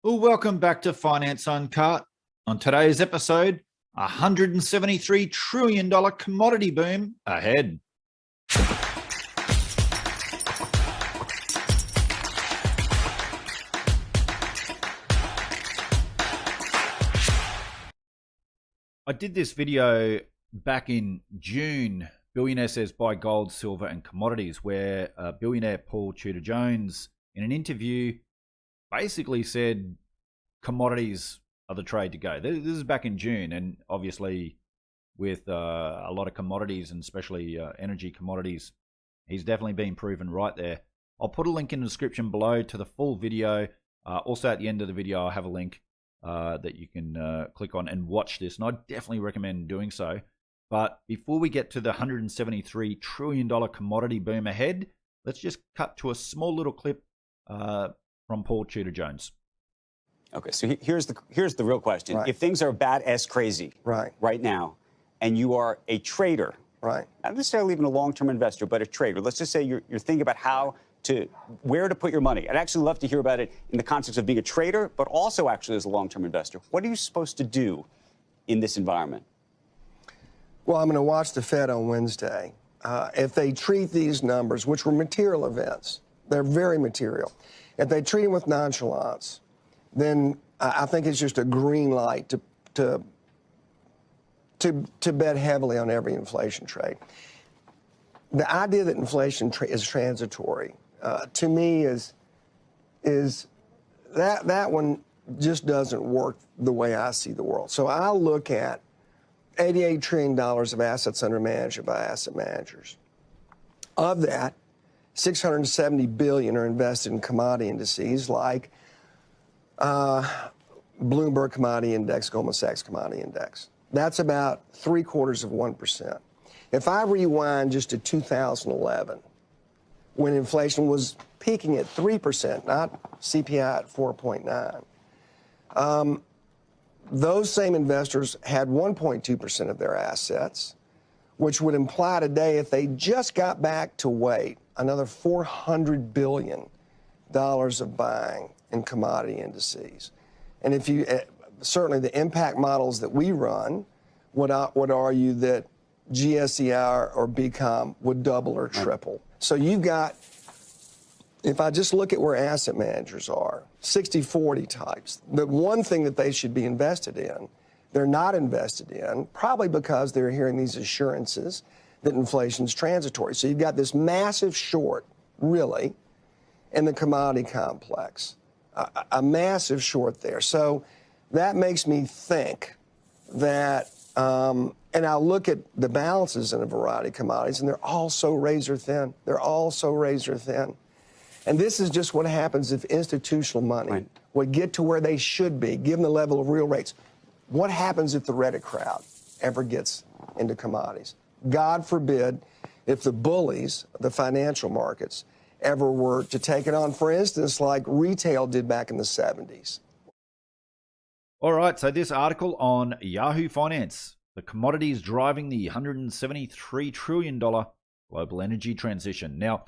Well, welcome back to Finance Uncut. On today's episode, $173 trillion commodity boom ahead. I did this video back in June. Billionaire says buy gold, silver, and commodities, where billionaire Paul Tudor Jones, in an interview, basically said commodities are the trade to go. This is back in June, and obviously with a lot of commodities, and especially energy commodities, he's definitely been proven right there. I'll put a link in the description below to the full video. Also at the end of the video, I'll have a link that you can click on and watch this, and I definitely recommend doing so. But before we get to the $173 trillion commodity boom ahead, let's just cut to a small little clip from Paul Tudor Jones. Okay, so here's the real question. Right. If things are bad as crazy right now, and you are a trader, not necessarily even a long-term investor, but a trader, let's just say you're thinking about where to put your money. I'd actually love to hear about it in the context of being a trader, but also actually as a long-term investor. What are you supposed to do in this environment? Well, I'm going to watch the Fed on Wednesday. If they treat these numbers, which were material events, they're very material. If they treat them with nonchalance, then I think it's just a green light to bet heavily on every inflation trade. The idea that inflation is transitory, to me, is that one just doesn't work the way I see the world. So I look at $88 trillion of assets under management by asset managers. Of that, $670 billion are invested in commodity indices like Bloomberg Commodity Index, Goldman Sachs Commodity Index. That's about 0.75%. If I rewind just to 2011, when inflation was peaking at 3%, not CPI at 4.9, those same investors had 1.2% of their assets, which would imply today, if they just got back to weight, another $400 billion of buying in commodity indices. And if you certainly the impact models that we run would argue that GSEI or BCOM would double or triple. So you've got, if I just look at where asset managers are, 60-40 types, the one thing that they should be invested in, they're not invested in, probably because they're hearing these assurances that inflation's transitory. So you've got this massive short, really, in the commodity complex, a massive short there. So that makes me think that, and I look at the balances in a variety of commodities, and they're all so razor thin. They're all so razor thin. And this is just what happens if institutional money would get to where they should be, given the level of real rates. What happens if the Reddit crowd ever gets into commodities? God forbid if the bullies, the financial markets, ever were to take it on, for instance, like retail did back in the 70s. All right, so this article on Yahoo Finance, the commodities driving the $173 trillion global energy transition. Now,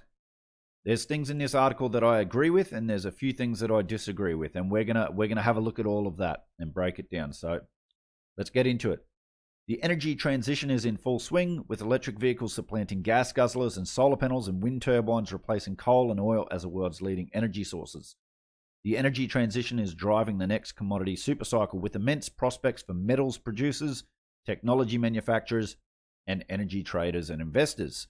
there's things in this article that I agree with, and there's a few things that I disagree with, and we're gonna have a look at all of that and break it down. So let's get into it. The energy transition is in full swing, with electric vehicles supplanting gas guzzlers and solar panels, and wind turbines replacing coal and oil as the world's leading energy sources. The energy transition is driving the next commodity supercycle, with immense prospects for metals producers, technology manufacturers, and energy traders and investors.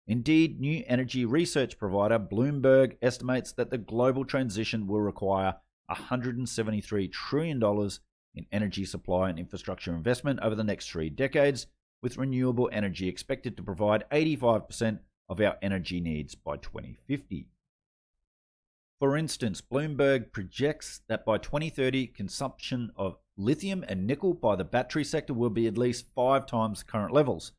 Indeed, new energy research provider Bloomberg estimates that the global transition will require $173 trillion in energy supply and infrastructure investment over the next 3 decades, with renewable energy expected to provide 85% of our energy needs by 2050. For instance, Bloomberg projects that by 2030, consumption of lithium and nickel by the battery sector will be at least 5 times current levels.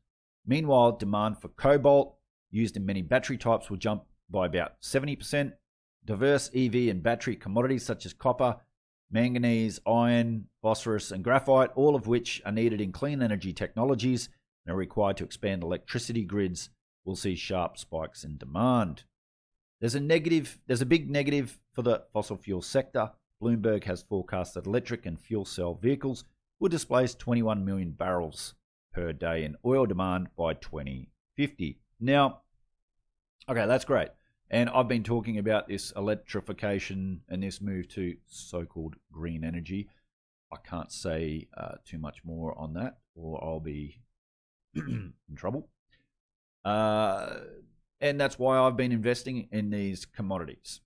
Meanwhile, demand for cobalt, used in many battery types, will jump by about 70%. Diverse EV and battery commodities such as copper, manganese, iron, phosphorus, and graphite, all of which are needed in clean energy technologies and are required to expand electricity grids, will see sharp spikes in demand. There's a big negative for the fossil fuel sector. Bloomberg has forecast that electric and fuel cell vehicles will displace 21 million barrels per day in oil demand by 2050. Now, okay, that's great. And I've been talking about this electrification and this move to so-called green energy. I can't say too much more on that, or I'll be in trouble. And that's why I've been investing in these commodities.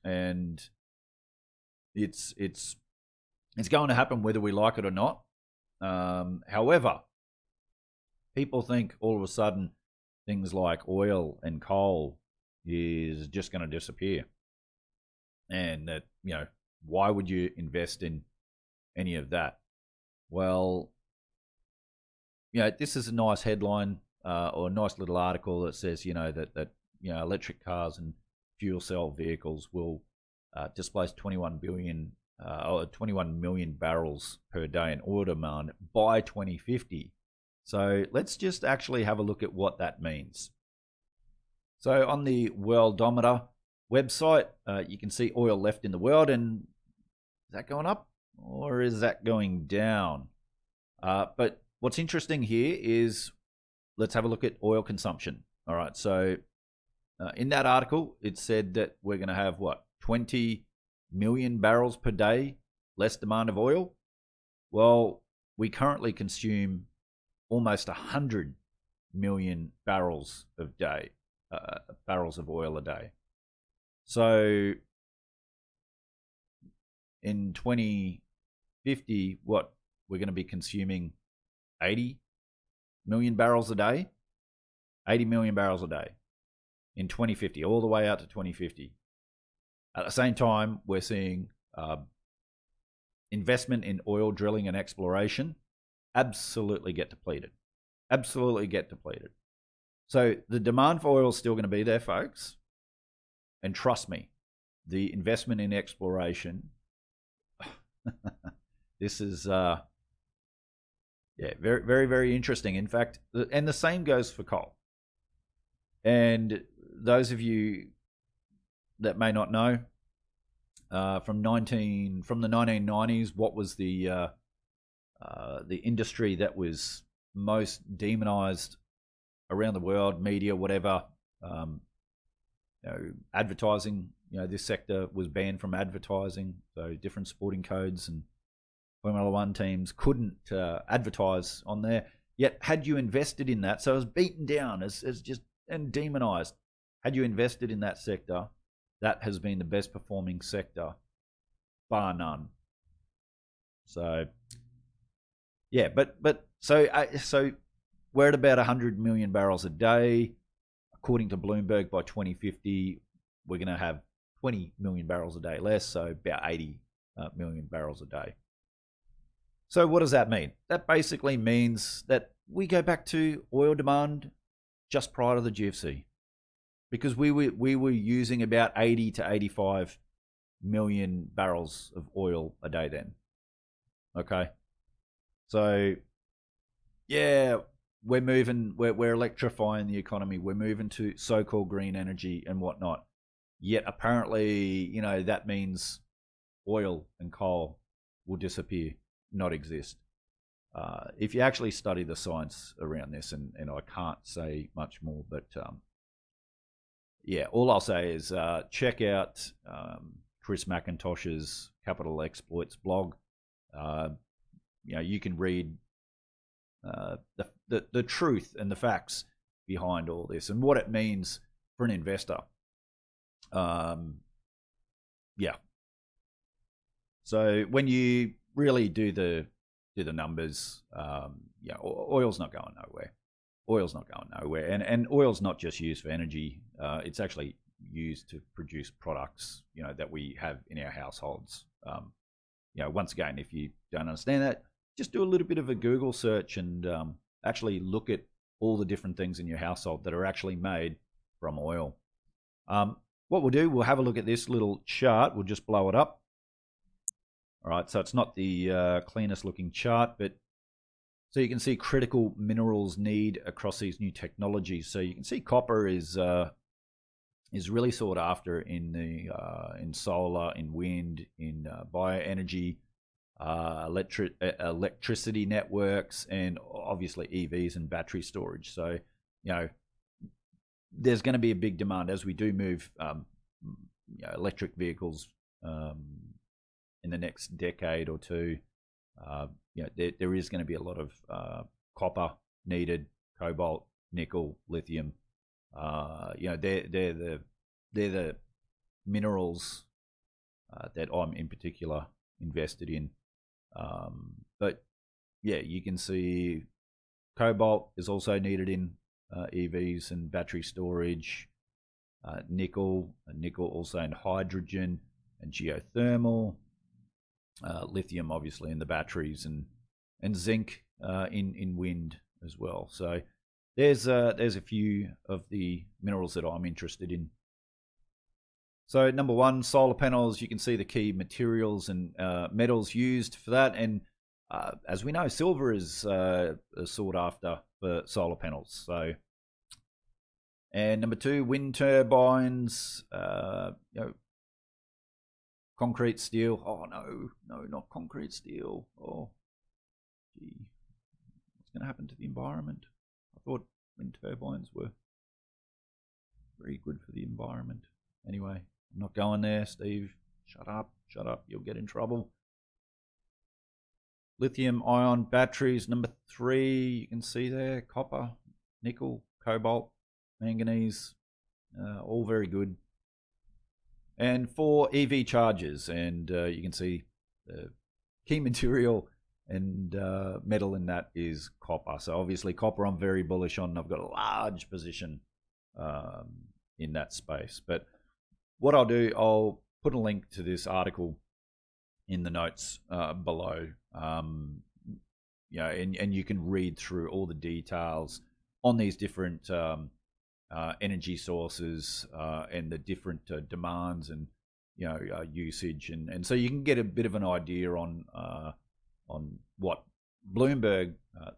And it's going to happen whether we like it or not. However, people think all of a sudden things like oil and coal is just going to disappear. And that, why would you invest in any of that? Well, this is a nice headline or a nice little article that says, that electric cars and fuel cell vehicles will displace 21 million barrels per day in oil demand by 2050. So let's just actually have a look at what that means. So on the Worldometer website, you can see oil left in the world, and is that going up or is that going down? But what's interesting here is let's have a look at oil consumption. All right, so in that article, it said that we're going to have 20 million barrels per day less demand of oil. Well, we currently consume almost 100 million barrels of oil a day. So in 2050, we're going to be consuming 80 million barrels a day. 80 million barrels a day in 2050, all the way out to 2050. At the same time, we're seeing investment in oil drilling and exploration absolutely get depleted. So the demand for oil is still going to be there, folks. And trust me, the investment in exploration, this is, very, very, very interesting. In fact, and the same goes for coal. And those of you that may not know, from the 1990s, what was the industry that was most demonized around the world, media, whatever, advertising, this sector was banned from advertising, so different sporting codes and Formula One teams couldn't advertise on there. Yet, had you invested in that, so it was beaten down as just and demonized. Had you invested in that sector, that has been the best performing sector, bar none. So, so we're at about 100 million barrels a day. According to Bloomberg, by 2050, we're going to have 20 million barrels a day less, so about 80 million barrels a day. So what does that mean? That basically means that we go back to oil demand just prior to the GFC, because we were using about 80 to 85 million barrels of oil a day then. Okay, so we're moving, we're electrifying the economy. We're moving to so-called green energy and whatnot. Yet apparently, that means oil and coal will disappear, not exist. If you actually study the science around this, and I can't say much more, but all I'll say is check out Chris McIntosh's Capital Exploits blog. You can read the truth and the facts behind all this and what it means for an investor. So when you really do the numbers, oil's not going nowhere. And oil's not just used for energy. It's actually used to produce products, that we have in our households. Once again, if you don't understand that, just do a little bit of a Google search and actually look at all the different things in your household that are actually made from oil. What we'll do, we'll have a look at this little chart. We'll just blow it up. All right, so it's not the cleanest looking chart, but so you can see critical minerals need across these new technologies. So you can see copper is is really sought after in the in solar, in wind, in bioenergy, electricity networks, and obviously EVs and battery storage. So, there's going to be a big demand as we do move electric vehicles in the next decade or two. There is going to be a lot of copper needed, cobalt, nickel, lithium. They're the minerals that I'm in particular invested in. But yeah, you can see cobalt is also needed in EVs and battery storage. Nickel also in hydrogen and geothermal. Lithium obviously in the batteries, and zinc in wind as well. So there's a few of the minerals that I'm interested in. So number one, solar panels. You can see the key materials and metals used for that, and as we know, silver is sought after for solar panels. So, and number two, wind turbines. Concrete steel. Oh no, not concrete steel. Oh, gee, what's going to happen to the environment? I thought wind turbines were very good for the environment. Anyway, I'm not going there, Steve. Shut up. You'll get in trouble. Lithium-ion batteries, number three. You can see there, copper, nickel, cobalt, manganese, all very good. And for EV chargers, and you can see the key material and metal in that is copper. So obviously copper I'm very bullish on. I've got a large position in that space. But what I'll do, I'll put a link to this article in the notes below. And you can read through all the details on these different energy sources and the different demands and usage, and so you can get a bit of an idea on what Bloomberg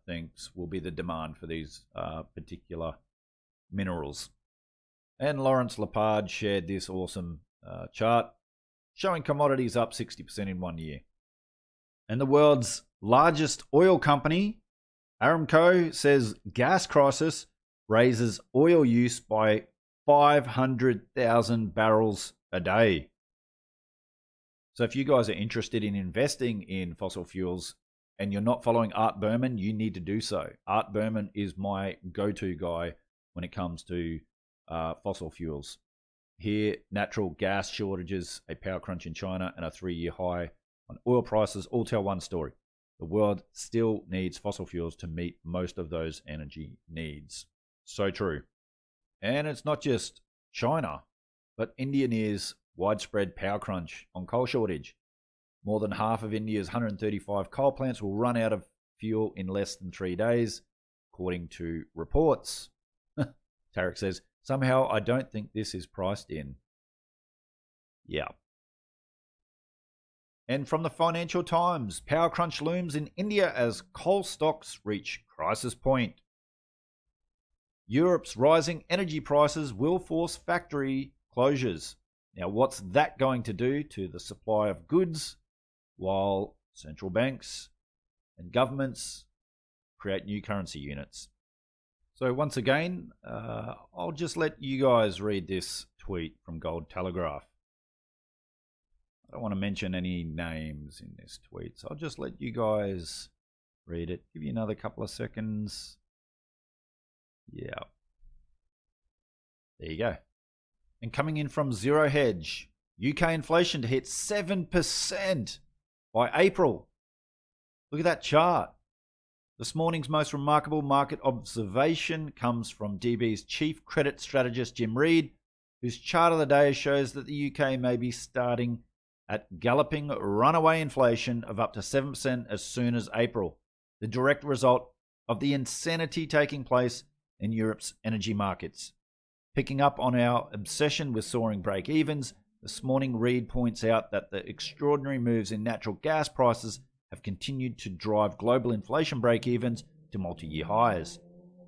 thinks will be the demand for these particular minerals. And Lawrence Lepage shared this awesome chart showing commodities up 60% in 1 year. And the world's largest oil company, Aramco, says gas crisis raises oil use by 500,000 barrels a day. So if you guys are interested in investing in fossil fuels and you're not following Art Berman, you need to do so. Art Berman is my go-to guy when it comes to fossil fuels. Here, natural gas shortages, a power crunch in China, and a 3-year high on oil prices all tell one story. The world still needs fossil fuels to meet most of those energy needs. So true. And it's not just China, but India nears widespread power crunch on coal shortage. More than half of India's 135 coal plants will run out of fuel in less than 3 days, according to reports. Tarek says, somehow I don't think this is priced in. Yeah. And from the Financial Times, power crunch looms in India as coal stocks reach crisis point. Europe's rising energy prices will force factory closures. Now, what's that going to do to the supply of goods while central banks and governments create new currency units? So once again, I'll just let you guys read this tweet from Gold Telegraph. I don't want to mention any names in this tweet, so I'll just let you guys read it. Give you another couple of seconds. Yeah. There you go. And coming in from Zero Hedge, UK inflation to hit 7% by April. Look at that chart. This morning's most remarkable market observation comes from DB's chief credit strategist, Jim Reed, whose chart of the day shows that the UK may be starting at galloping runaway inflation of up to 7% as soon as April, the direct result of the insanity taking place in Europe's energy markets. Picking up on our obsession with soaring break-evens, this morning Reed points out that the extraordinary moves in natural gas prices have continued to drive global inflation break-evens to multi-year highs,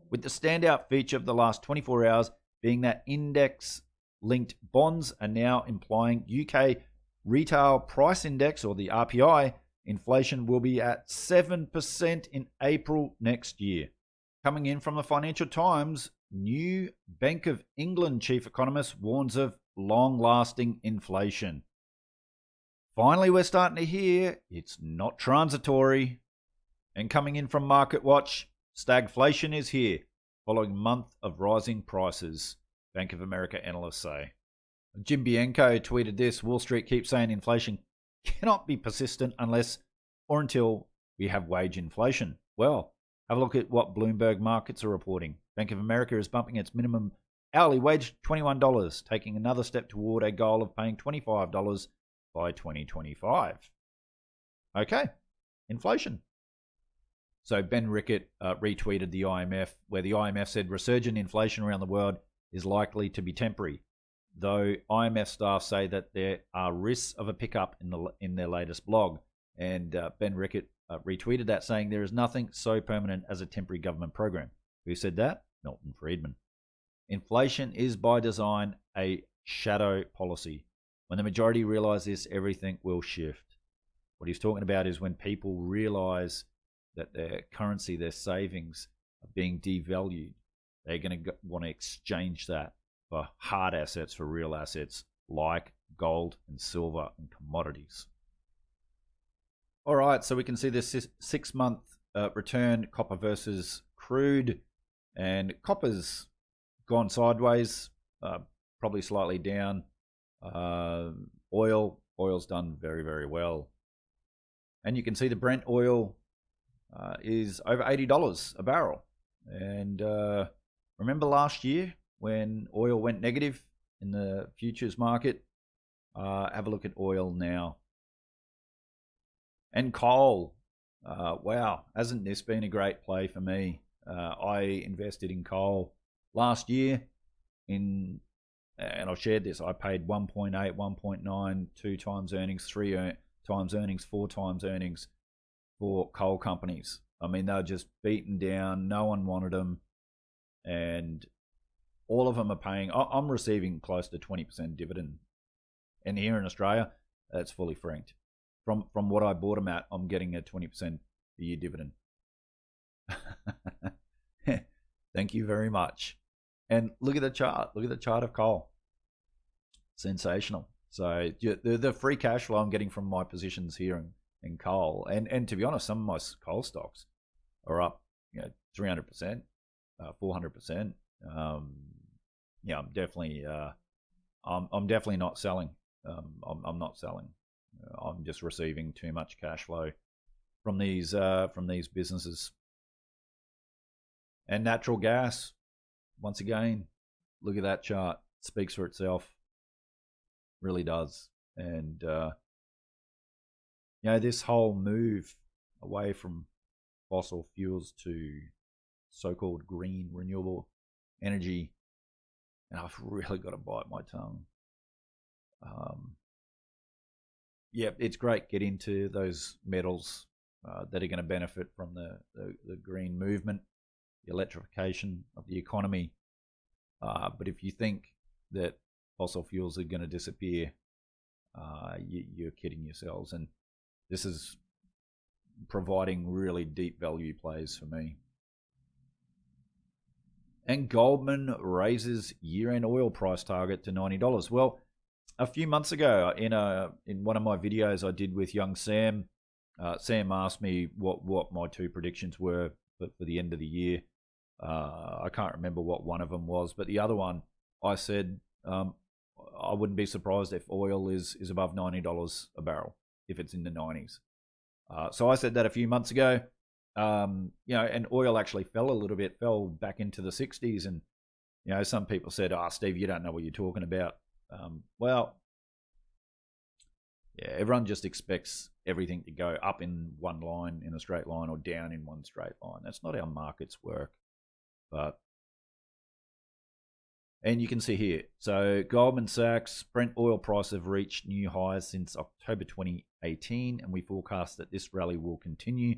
with the standout feature of the last 24 hours being that index linked bonds are now implying UK retail price index, or the RPI, inflation will be at 7% in April next year. Coming in from the Financial Times, new Bank of England chief economist warns of long-lasting inflation. Finally, we're starting to hear it's not transitory. And coming in from MarketWatch, stagflation is here, following a month of rising prices, Bank of America analysts say. Jim Bianco tweeted this: Wall Street keeps saying inflation cannot be persistent unless or until we have wage inflation. Well, have a look at what Bloomberg markets are reporting. Bank of America is bumping its minimum hourly wage $21, taking another step toward a goal of paying $25 by 2025. Okay, inflation. So Ben Rickett retweeted the IMF, where the IMF said resurgent inflation around the world is likely to be temporary, though IMF staff say that there are risks of a pickup in their latest blog. And Ben Rickett retweeted that, saying there is nothing so permanent as a temporary government program. Who said that? Milton Friedman. Inflation is by design a shadow policy. When the majority realize this, everything will shift. What he's talking about is when people realize that their currency, their savings, are being devalued, they're going to want to exchange that for hard assets, for real assets like gold and silver and commodities. All right, so we can see this 6-month return, copper versus crude, and copper's gone sideways, probably slightly down. Oil's done very, very well. And you can see the Brent oil is over $80 a barrel. And remember last year when oil went negative in the futures market? Have a look at oil now. And coal. Wow, hasn't this been a great play for me? I invested in coal last year and I've shared this. I paid 1.8, 1.9, 2 times earnings, 3 times earnings, 4 times earnings for coal companies. I mean, they were just beaten down. No one wanted them. And all of them are paying. I'm receiving close to 20% dividend. And here in Australia, that's fully franked. From what I bought them at, I'm getting a 20% a year dividend. Thank you very much. And look at the chart. Look at the chart of coal. Sensational. So the free cash flow I'm getting from my positions here in coal, and to be honest, some of my coal stocks are up, 300%, 400%. Yeah, I'm definitely not selling. I'm not selling. I'm just receiving too much cash flow from these businesses. And natural gas, once again, look at that chart. It speaks for itself. Really does. And this whole move away from fossil fuels to so-called green renewable energy, and I've really got to bite my tongue. It's great. Get into those metals that are going to benefit from the green movement, the electrification of the economy. But if you think that fossil fuels are going to disappear, you're kidding yourselves. And this is providing really deep value plays for me. And Goldman raises year-end oil price target to $90. Well, a few months ago, in one of my videos I did with young Sam, Sam asked me what my 2 predictions were for the end of the year. I can't remember what one of them was, but the other one, I said I wouldn't be surprised if oil is above $90 a barrel, if it's in the 90s. So I said that a few months ago. And oil actually fell a little bit, fell back into the 60s, and some people said, Steve, you don't know what you're talking about. Everyone just expects everything to go up in one line, in a straight line, or down in one straight line. That's not how markets work. And you can see here, so Goldman Sachs, Brent oil price have reached new highs since October 2018, and we forecast that this rally will continue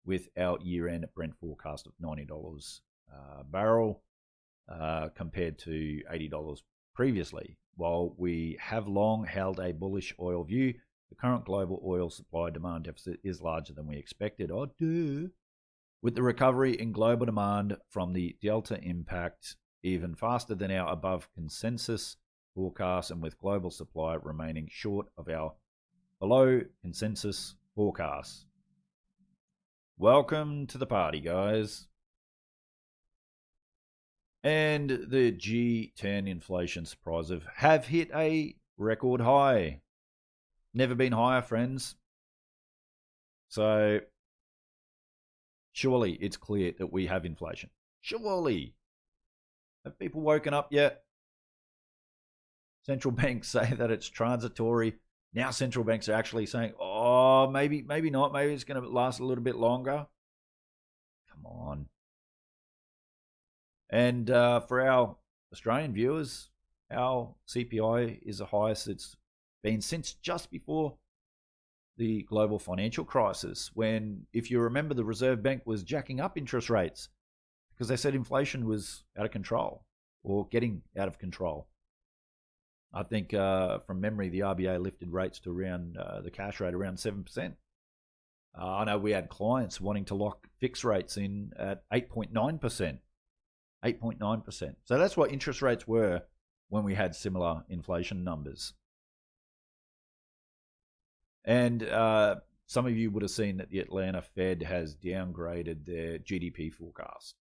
with our year-end Brent forecast of $90 a barrel compared to $80 previously. While we have long held a bullish oil view, the current global oil supply-demand deficit is larger than we expected. Oh, duh. With the recovery in global demand from the Delta impact even faster than our above consensus forecast, and with global supply remaining short of our below consensus forecast. Welcome to the party, guys. And the G10 inflation surprises have hit a record high. Never been higher, friends. So, surely it's clear that we have inflation. Surely. Have people woken up yet? Central banks say that it's transitory. Now central banks are actually saying, oh, maybe not. Maybe it's going to last a little bit longer. Come on. And for our Australian viewers, our CPI is the highest it's been since just before the global financial crisis, when, if you remember, the Reserve Bank was jacking up interest rates because they said inflation was out of control or getting out of control. I think from memory, the RBA lifted rates to around the cash rate around 7%. I know we had clients wanting to lock fixed rates in at 8.9%. 8.9%. So that's what interest rates were when we had similar inflation numbers. And some of you would have seen that the Atlanta Fed has downgraded their GDP forecast.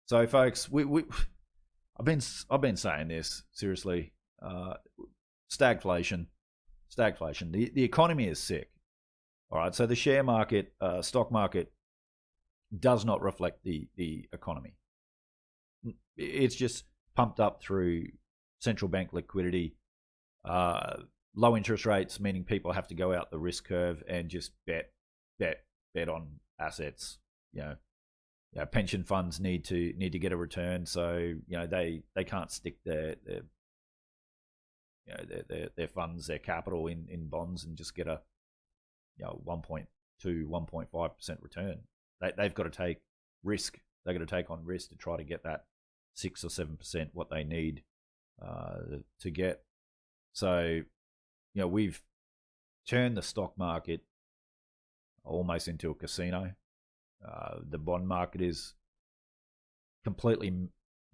So, folks, I've been saying this seriously. Stagflation. The economy is sick. All right. So the share market, stock market, does not reflect the economy. It's just pumped up through central bank liquidity, low interest rates, meaning people have to go out the risk curve and just bet on assets. Pension funds need to get a return, so they can't stick their funds, their capital in bonds and just get a 1.2, 1.5% return. They've got to take risk. They've got to take on risk to try to get that 6 or 7% what they need to get. So, we've turned the stock market almost into a casino. The bond market is completely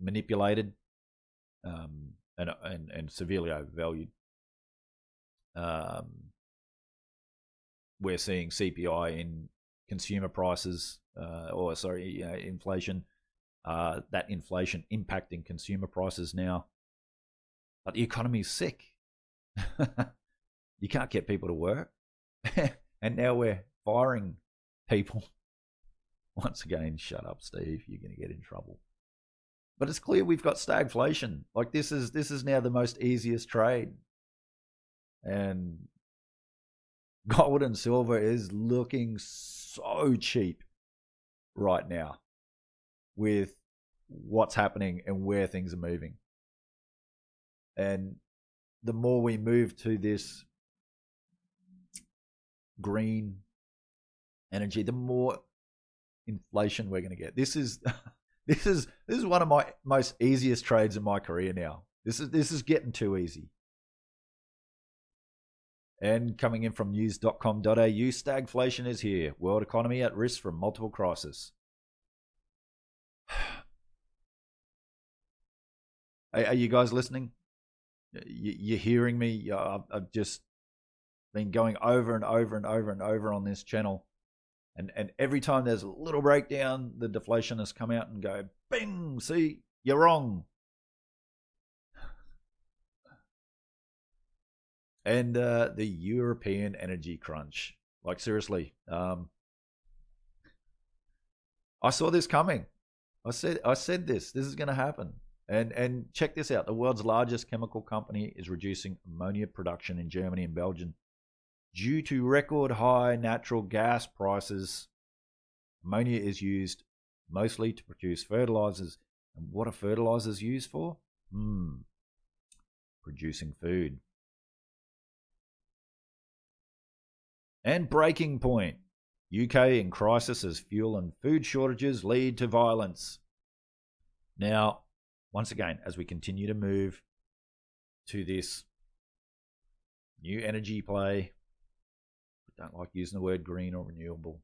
manipulated and severely overvalued. We're seeing CPI in consumer prices, inflation. That inflation impacting consumer prices now. But the economy is sick. You can't get people to work. And now we're firing people. Once again, shut up, Steve. You're going to get in trouble. But it's clear we've got stagflation. Like, this is now the most easiest trade. And gold and silver is looking so cheap right now with what's happening and where things are moving. And the more we move to this green energy, the more inflation we're going to get. This is one of my most easiest trades in my career now. This is getting too easy. And coming in from news.com.au, stagflation is here. World economy at risk from multiple crises. Are you guys listening? You're hearing me? I've just been going over and over and over and over on this channel. And every time there's a little breakdown, the deflationists come out and go, bing, see, you're wrong. And the European energy crunch. Like, seriously, I saw this coming. I said this is going to happen. And check this out. The world's largest chemical company is reducing ammonia production in Germany and Belgium due to record high natural gas prices. Ammonia is used mostly to produce fertilizers. And what are fertilizers used for? Producing food. And breaking point. UK in crisis as fuel and food shortages lead to violence. Now, once again, as we continue to move to this new energy play. I don't like using the word green or renewable.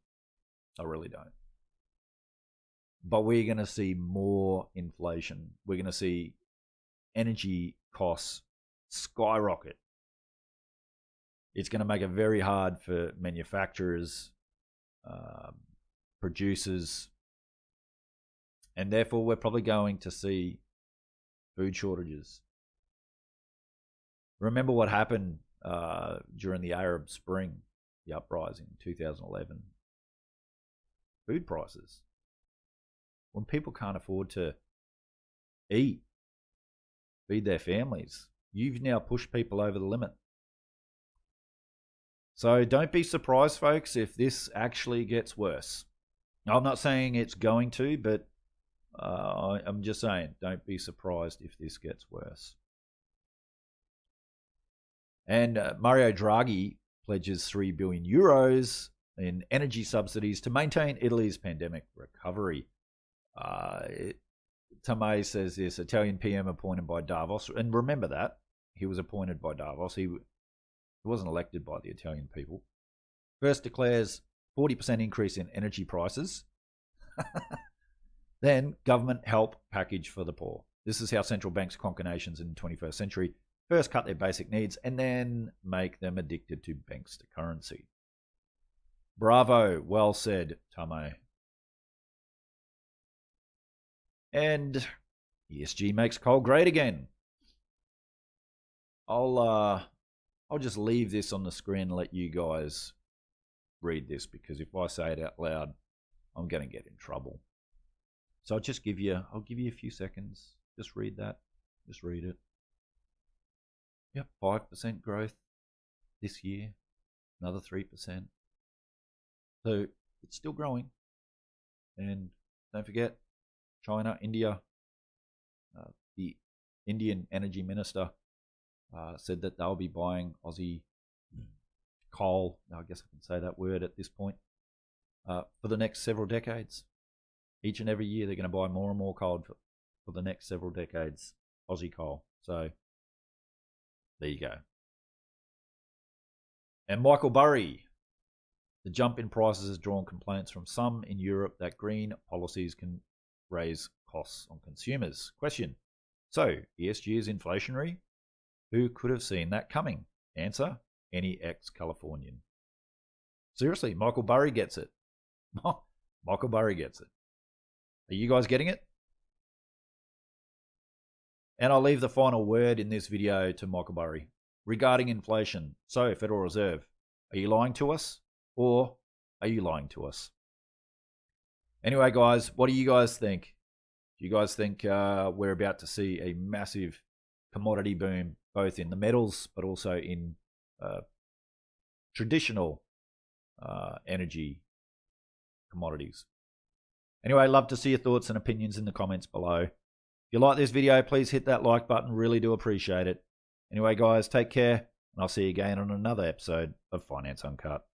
I really don't. But we're going to see more inflation. We're going to see energy costs skyrocket. It's going to make it very hard for manufacturers, producers, and therefore we're probably going to see food shortages. Remember what happened during the Arab Spring, the uprising in 2011. Food prices. When people can't afford to eat, feed their families, you've now pushed people over the limit. So don't be surprised, folks, if this actually gets worse. I'm not saying it's going to, but I'm just saying don't be surprised if this gets worse. And Mario Draghi pledges 3 billion euros in energy subsidies to maintain Italy's pandemic recovery. Tomei says this, Italian PM appointed by Davos. And remember that. He was appointed by Davos. He wasn't elected by the Italian people. First declares 40% increase in energy prices. Then government help package for the poor. This is how central banks conquer nations in the 21st century. First cut their basic needs and then make them addicted to banks to currency. Bravo, well said, Tomei. And ESG makes coal great again. I'll just leave this on the screen and let you guys read this, because if I say it out loud, I'm going to get in trouble. So I'll give you a few seconds. Just read that. Just read it. Yep, 5% growth this year, another 3%. So it's still growing. And don't forget, China, India, the Indian energy minister said that they'll be buying Aussie coal, I guess I can say that word at this point, for the next several decades. Each and every year they're going to buy more and more coal for the next several decades, Aussie coal. So there you go. And Michael Burry, the jump in prices has drawn complaints from some in Europe that green policies can raise costs on consumers. Question: so ESG is inflationary? Who could have seen that coming? Answer: any ex-Californian. Seriously, Michael Burry gets it. Michael Burry gets it. Are you guys getting it? And I'll leave the final word in this video to Michael Burry regarding inflation. So, Federal Reserve, are you lying to us, or are you lying to us? Anyway, guys, what do you guys think? Do you guys think we're about to see a massive commodity boom, both in the metals but also in traditional energy commodities? Anyway, love to see your thoughts and opinions in the comments below. If you like this video, please hit that like button. Really do appreciate it. Anyway, guys, take care, and I'll see you again on another episode of Finance Uncut.